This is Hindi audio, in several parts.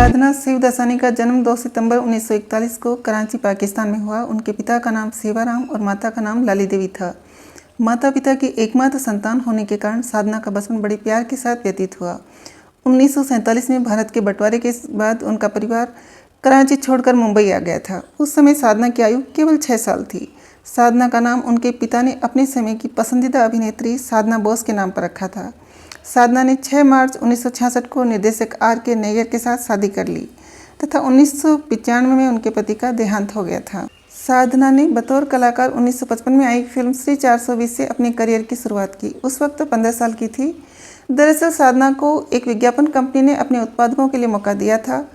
साधना शिवदासानी का जन्म 2 सितंबर 1941 को कराची, पाकिस्तान में हुआ। उनके पिता का नाम सेवाराम और माता का नाम लाली देवी था। माता पिता की एकमात्र संतान होने के कारण साधना का बचपन बड़े प्यार के साथ व्यतीत हुआ। 1947 में भारत के बंटवारे के बाद उनका परिवार कराची छोड़कर मुंबई आ गया था। उस समय साधना की आयु केवल 6 साल थी। साधना का नाम उनके पिता ने अपने समय की पसंदीदा अभिनेत्री साधना बोस के नाम पर रखा था। साधना ने 6 मार्च 1966 को निर्देशक R.K. नैयर के साथ शादी कर ली तथा 1995 में उनके पति का देहांत हो गया था। साधना ने बतौर कलाकार 1955 में आई फिल्म श्री 420 से अपने करियर की शुरुआत की। उस वक्त 15 साल की थी। दरअसल साधना को एक विज्ञापन कंपनी ने अपने उत्पादों के लिए मौका दिया था।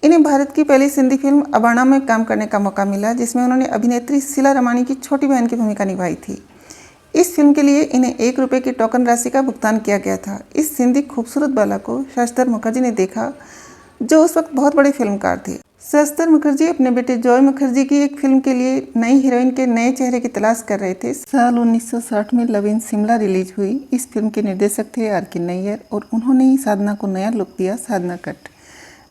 इन्हें भारत की पहली सिंधी फिल्म अबाणा में काम करने का मौका मिला, जिसमें उन्होंने अभिनेत्री शीला रमानी की छोटी बहन की भूमिका निभाई थी। इस फिल्म के लिए इन्हें 1 रुपये की टोकन राशि का भुगतान किया गया था। इस सिंधी खूबसूरत बाला को शस्तर मुखर्जी ने देखा, जो उस वक्त बहुत बड़े फिल्मकार थे। शस्तर मुखर्जी अपने बेटे जॉय मुखर्जी की एक फिल्म के लिए नई हीरोइन के नए चेहरे की तलाश कर रहे थे। साल 1960 में लव इन शिमला रिलीज हुई। इस फिल्म के निर्देशक थे R.K. नैयर और उन्होंने ही साधना को नया लुक दिया, साधना कट।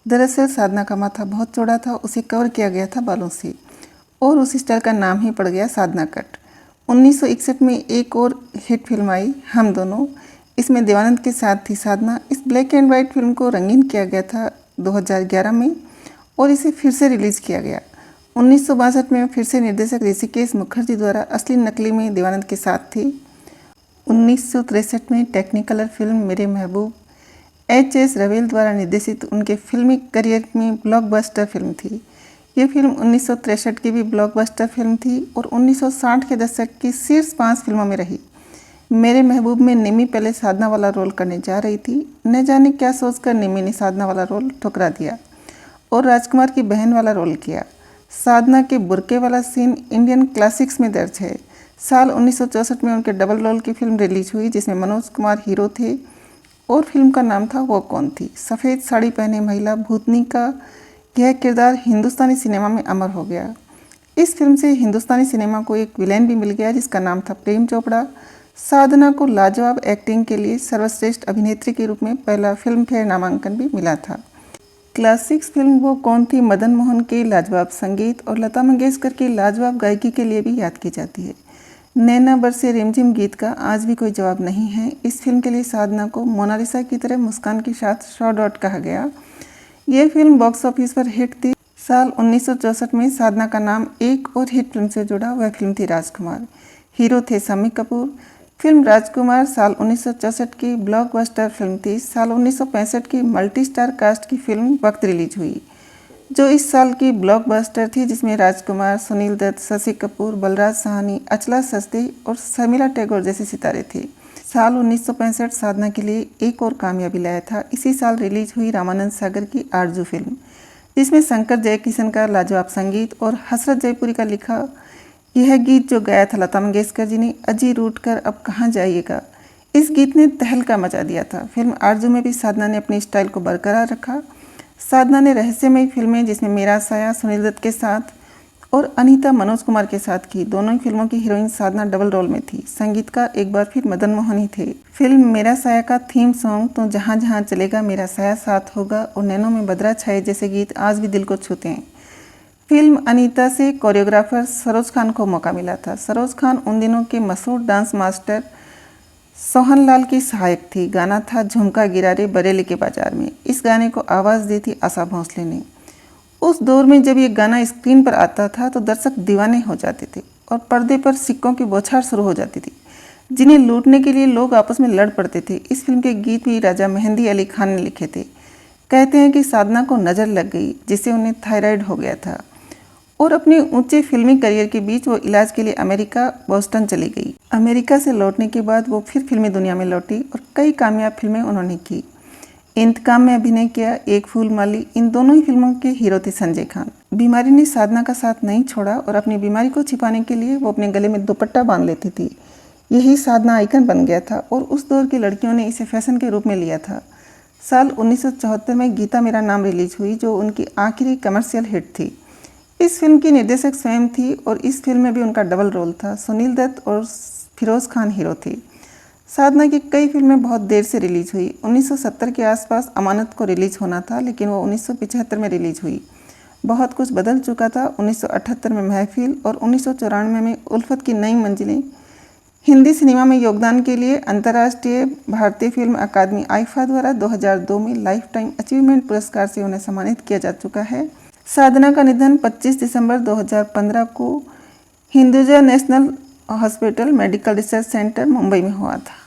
दरअसल साधना का माथा बहुत चौड़ा था, उसे कवर किया गया था बालों से और उस स्टाइल का नाम ही पड़ गया साधना कट। 1961 में एक और हिट फिल्म आई, हम दोनों। इसमें देवानंद के साथ थी साधना। इस ब्लैक एंड वाइट फिल्म को रंगीन किया गया था 2011 में और इसे फिर से रिलीज़ किया गया। 1962 में फिर से निर्देशक ऋषिकेश मुखर्जी द्वारा असली नकली में देवानंद के साथ थी। 1963 में टेक्निकलर फिल्म मेरे महबूब H.S. रवेल द्वारा निर्देशित उनके फिल्मी करियर में ब्लॉकबस्टर फिल्म थी। ये फिल्म 1963 की भी ब्लॉकबस्टर फिल्म थी और 1960 के दशक की शीर्ष 5 फिल्मों में रही। मेरे महबूब में निमी पहले साधना वाला रोल करने जा रही थी। न जाने क्या सोचकर निमी ने साधना वाला रोल ठुकरा दिया और राजकुमार की बहन वाला रोल किया। साधना के बुर्के वाला सीन इंडियन क्लासिक्स में दर्ज है। साल 1964 में उनके डबल रोल की फिल्म रिलीज हुई, जिसमें मनोज कुमार हीरो थे और फिल्म का नाम था वो कौन थी। सफ़ेद साड़ी पहने महिला भूतनी का यह किरदार हिंदुस्तानी सिनेमा में अमर हो गया। इस फिल्म से हिंदुस्तानी सिनेमा को एक विलेन भी मिल गया, जिसका नाम था प्रेम चोपड़ा। साधना को लाजवाब एक्टिंग के लिए सर्वश्रेष्ठ अभिनेत्री के रूप में पहला फिल्म फेयर नामांकन भी मिला था। क्लासिक्स फिल्म वो कौन थी मदन मोहन के लाजवाब संगीत और लता मंगेशकर की लाजवाब गायकी के लिए भी याद की जाती है। नैना बरसे रिमझिम गीत का आज भी कोई जवाब नहीं है। इस फिल्म के लिए साधना को मोनालिसा की तरह मुस्कान के साथ शॉट आउट कहा गया। यह फिल्म बॉक्स ऑफिस पर हिट थी। साल 1964 में साधना का नाम एक और हिट फिल्म से जुड़ा। वह फिल्म थी राजकुमार। हीरो थे शम्मी कपूर। फिल्म राजकुमार साल 1964 की ब्लॉकबस्टर फिल्म थी। साल 1965 की मल्टी स्टार कास्ट की फिल्म वक्त रिलीज हुई, जो इस साल की ब्लॉकबस्टर थी, जिसमें राजकुमार, सुनील दत्त, शशि कपूर, बलराज साहनी, अचला सचदेव और शर्मिला टैगोर जैसे सितारे थे। साल 1965 साधना के लिए एक और कामयाबी लाया था। इसी साल रिलीज हुई रामानंद सागर की आरजू फिल्म, जिसमें शंकर जयकिशन का लाजवाब संगीत और हसरत जयपुरी का लिखा यह गीत जो गाया था लता मंगेशकर जी ने, अजी रूठ कर अब कहाँ जाइएगा। इस गीत ने तहलका मचा दिया था। फिल्म आरजू में भी साधना ने अपनी स्टाइल को बरकरार रखा। साधना ने रहस्यमयी फिल्में जिसमें मेरा साया सुनील दत्त के साथ और अनीता मनोज कुमार के साथ की। दोनों ही फिल्मों की हीरोइन साधना डबल रोल में थी। संगीतकार एक बार फिर मदन मोहन ही थे। फिल्म मेरा साया का थीम सॉन्ग तो जहाँ जहाँ चलेगा मेरा साया साथ होगा और नैनों में बदरा छाए जैसे गीत आज भी दिल को छूते हैं। फिल्म अनीता से कोरियोग्राफर सरोज खान को मौका मिला था। सरोज खान उन दिनों के मशहूर डांस मास्टर सोहन लाल की सहायक थी। गाना था झुमका गिरा रे बरेली के बाजार में। इस गाने को आवाज़ दी थी आशा भोसले ने। उस दौर में जब ये गाना स्क्रीन पर आता था तो दर्शक दीवाने हो जाते थे और पर्दे पर सिक्कों की बौछार शुरू हो जाती थी, जिन्हें लूटने के लिए लोग आपस में लड़ पड़ते थे। इस फिल्म के गीत भी राजा मेहंदी अली खान ने लिखे थे। कहते हैं कि साधना को नज़र लग गई, जिससे उन्हें थायराइड हो गया था और अपने ऊंचे फिल्मी करियर के बीच वो इलाज के लिए अमेरिका बोस्टन चली गई। अमेरिका से लौटने के बाद वो फिर फिल्मी दुनिया में लौटी और कई कामयाब फिल्में उन्होंने की। इंतकाम में अभिनय किया, एक फूल माली, इन दोनों ही फिल्मों के हीरो थे संजय खान। बीमारी ने साधना का साथ नहीं छोड़ा और अपनी बीमारी को छिपाने के लिए वो अपने गले में दुपट्टा बांध लेती थी। यही साधना आइकन बन गया था और उस दौर की लड़कियों ने इसे फैशन के रूप में लिया था। साल 1974 में गीता मेरा नाम रिलीज हुई, जो उनकी आखिरी कमर्शियल हिट थी। इस फिल्म की निर्देशक स्वयं थी और इस फिल्म में भी उनका डबल रोल था। सुनील दत्त और फिरोज खान हीरो थे। साधना की कई फिल्में बहुत देर से रिलीज हुई। 1970 के आसपास अमानत को रिलीज होना था, लेकिन वो 1975 में रिलीज हुई। बहुत कुछ बदल चुका था। 1978 में महफिल और 1994 में उल्फत की नई मंजिलें। हिंदी सिनेमा में योगदान के लिए अंतर्राष्ट्रीय भारतीय फिल्म अकादमी आईफा द्वारा 2002 में लाइफ टाइम अचीवमेंट पुरस्कार से उन्हें सम्मानित किया जा चुका है। साधना का निधन 25 दिसंबर 2015 को Hinduja national hospital medical research centre Mumbai में हुआ था।